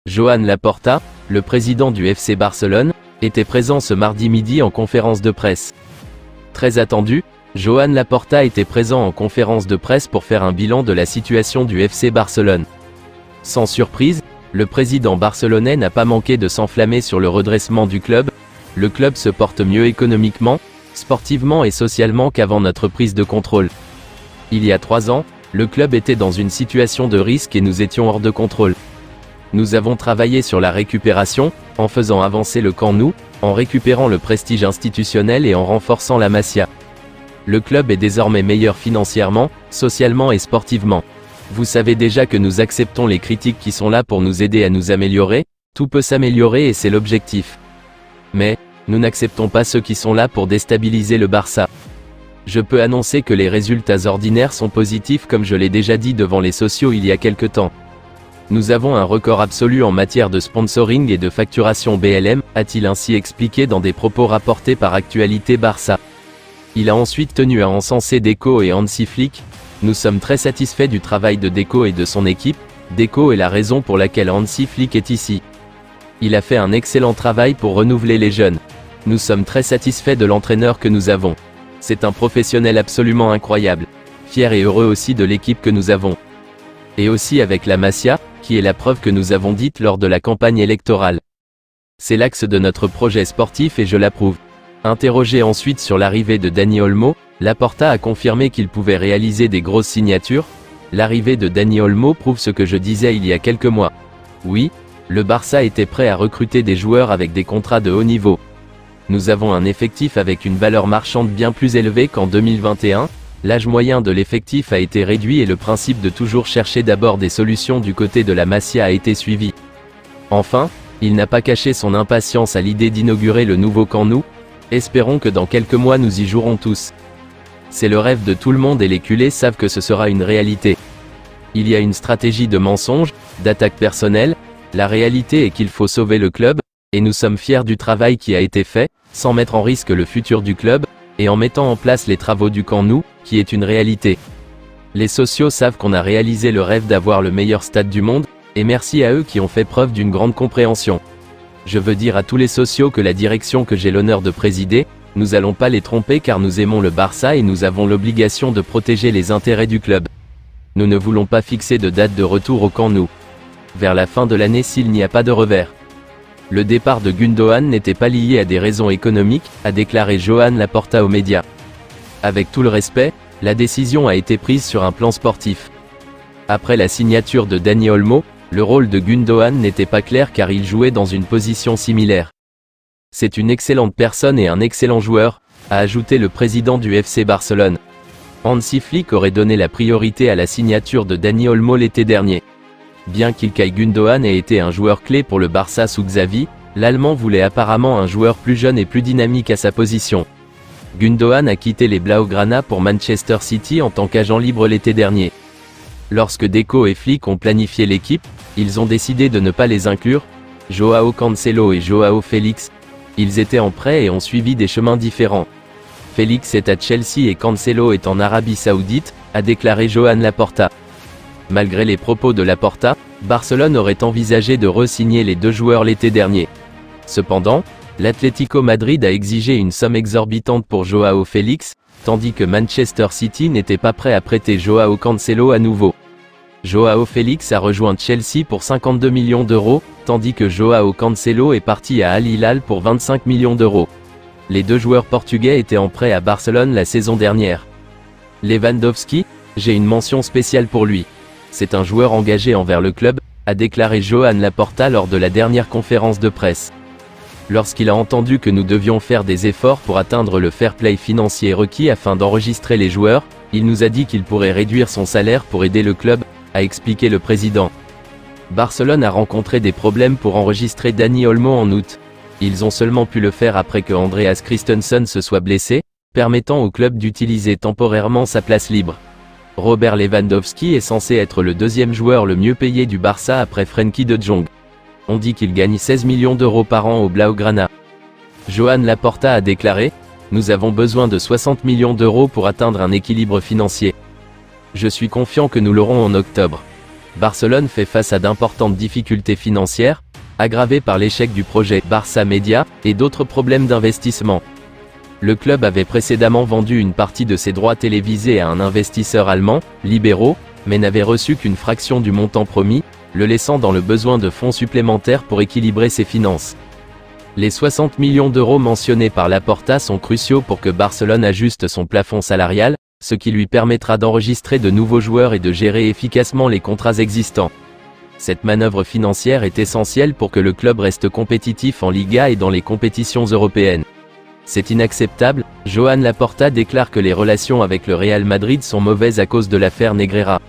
Joan Laporta, le président du FC Barcelone, était présent ce mardi midi en conférence de presse. Très attendu, Joan Laporta était présent en conférence de presse pour faire un bilan de la situation du FC Barcelone. Sans surprise, le président barcelonais n'a pas manqué de s'enflammer sur le redressement du club. Le club se porte mieux économiquement, sportivement et socialement qu'avant notre prise de contrôle. Il y a 3 ans, le club était dans une situation de risque et nous étions hors de contrôle. Nous avons travaillé sur la récupération, en faisant avancer le Camp Nou, en récupérant le prestige institutionnel et en renforçant la Masia. Le club est désormais meilleur financièrement, socialement et sportivement. Vous savez déjà que nous acceptons les critiques qui sont là pour nous aider à nous améliorer, tout peut s'améliorer et c'est l'objectif. Mais, nous n'acceptons pas ceux qui sont là pour déstabiliser le Barça. Je peux annoncer que les résultats ordinaires sont positifs comme je l'ai déjà dit devant les sociaux il y a quelque temps. Nous avons un record absolu en matière de sponsoring et de facturation BLM, a-t-il ainsi expliqué dans des propos rapportés par Actualité Barça. Il a ensuite tenu à encenser Deco et Hansi Flick. Nous sommes très satisfaits du travail de Deco et de son équipe. Deco est la raison pour laquelle Hansi Flick est ici. Il a fait un excellent travail pour renouveler les jeunes. Nous sommes très satisfaits de l'entraîneur que nous avons. C'est un professionnel absolument incroyable. Fier et heureux aussi de l'équipe que nous avons. Et aussi avec la Masia, qui est la preuve que nous avons dite lors de la campagne électorale. C'est l'axe de notre projet sportif et je l'approuve. Interrogé ensuite sur l'arrivée de Dani Olmo, Laporta a confirmé qu'il pouvait réaliser des grosses signatures. L'arrivée de Dani Olmo prouve ce que je disais il y a quelques mois. Oui, le Barça était prêt à recruter des joueurs avec des contrats de haut niveau. Nous avons un effectif avec une valeur marchande bien plus élevée qu'en 2021, l'âge moyen de l'effectif a été réduit et le principe de toujours chercher d'abord des solutions du côté de la Masia a été suivi. Enfin, il n'a pas caché son impatience à l'idée d'inaugurer le nouveau Camp Nou. Espérons que dans quelques mois nous y jouerons tous. C'est le rêve de tout le monde et les culés savent que ce sera une réalité. Il y a une stratégie de mensonge, d'attaque personnelle, la réalité est qu'il faut sauver le club, et nous sommes fiers du travail qui a été fait, sans mettre en risque le futur du club, et en mettant en place les travaux du Camp Nou, qui est une réalité. Les sociaux savent qu'on a réalisé le rêve d'avoir le meilleur stade du monde, et merci à eux qui ont fait preuve d'une grande compréhension. Je veux dire à tous les sociaux que la direction que j'ai l'honneur de présider, nous allons pas les tromper car nous aimons le Barça et nous avons l'obligation de protéger les intérêts du club. Nous ne voulons pas fixer de date de retour au Camp Nou. Vers la fin de l'année s'il n'y a pas de revers. Le départ de Gundogan n'était pas lié à des raisons économiques, a déclaré Joan Laporta aux médias. Avec tout le respect, la décision a été prise sur un plan sportif. Après la signature de Dani Olmo, le rôle de Gundogan n'était pas clair car il jouait dans une position similaire. C'est une excellente personne et un excellent joueur, a ajouté le président du FC Barcelone. Hansi Flick aurait donné la priorité à la signature de Dani Olmo l'été dernier. Bien qu'Ilkay Gundogan ait été un joueur clé pour le Barça sous Xavi, l'Allemand voulait apparemment un joueur plus jeune et plus dynamique à sa position. Gundogan a quitté les Blaugrana pour Manchester City en tant qu'agent libre l'été dernier. Lorsque Deco et Flick ont planifié l'équipe, ils ont décidé de ne pas les inclure, Joao Cancelo et Joao Félix. Ils étaient en prêt et ont suivi des chemins différents. Félix est à Chelsea et Cancelo est en Arabie Saoudite, a déclaré Joan Laporta. Malgré les propos de Laporta, Barcelone aurait envisagé de re-signer les deux joueurs l'été dernier. Cependant, l'Atlético Madrid a exigé une somme exorbitante pour Joao Félix, tandis que Manchester City n'était pas prêt à prêter Joao Cancelo à nouveau. Joao Félix a rejoint Chelsea pour 52 millions d'euros, tandis que Joao Cancelo est parti à Al Hilal pour 25 millions d'euros. Les deux joueurs portugais étaient en prêt à Barcelone la saison dernière. Lewandowski, j'ai une mention spéciale pour lui. C'est un joueur engagé envers le club, a déclaré Joan Laporta lors de la dernière conférence de presse. Lorsqu'il a entendu que nous devions faire des efforts pour atteindre le fair play financier requis afin d'enregistrer les joueurs, il nous a dit qu'il pourrait réduire son salaire pour aider le club, a expliqué le président. Barcelone a rencontré des problèmes pour enregistrer Dani Olmo en août. Ils ont seulement pu le faire après que Andreas Christensen se soit blessé, permettant au club d'utiliser temporairement sa place libre. Robert Lewandowski est censé être le deuxième joueur le mieux payé du Barça après Frenkie de Jong. On dit qu'il gagne 16 millions d'euros par an au Blaugrana. Joan Laporta a déclaré « Nous avons besoin de 60 millions d'euros pour atteindre un équilibre financier. Je suis confiant que nous l'aurons en octobre. Barcelone fait face à d'importantes difficultés financières, aggravées par l'échec du projet Barça Media, et d'autres problèmes d'investissement. Le club avait précédemment vendu une partie de ses droits télévisés à un investisseur allemand, Libero, mais n'avait reçu qu'une fraction du montant promis, le laissant dans le besoin de fonds supplémentaires pour équilibrer ses finances. Les 60 millions d'euros mentionnés par Laporta sont cruciaux pour que Barcelone ajuste son plafond salarial, ce qui lui permettra d'enregistrer de nouveaux joueurs et de gérer efficacement les contrats existants. Cette manœuvre financière est essentielle pour que le club reste compétitif en Liga et dans les compétitions européennes. C'est inacceptable, Joan Laporta déclare que les relations avec le Real Madrid sont mauvaises à cause de l'affaire Negreira.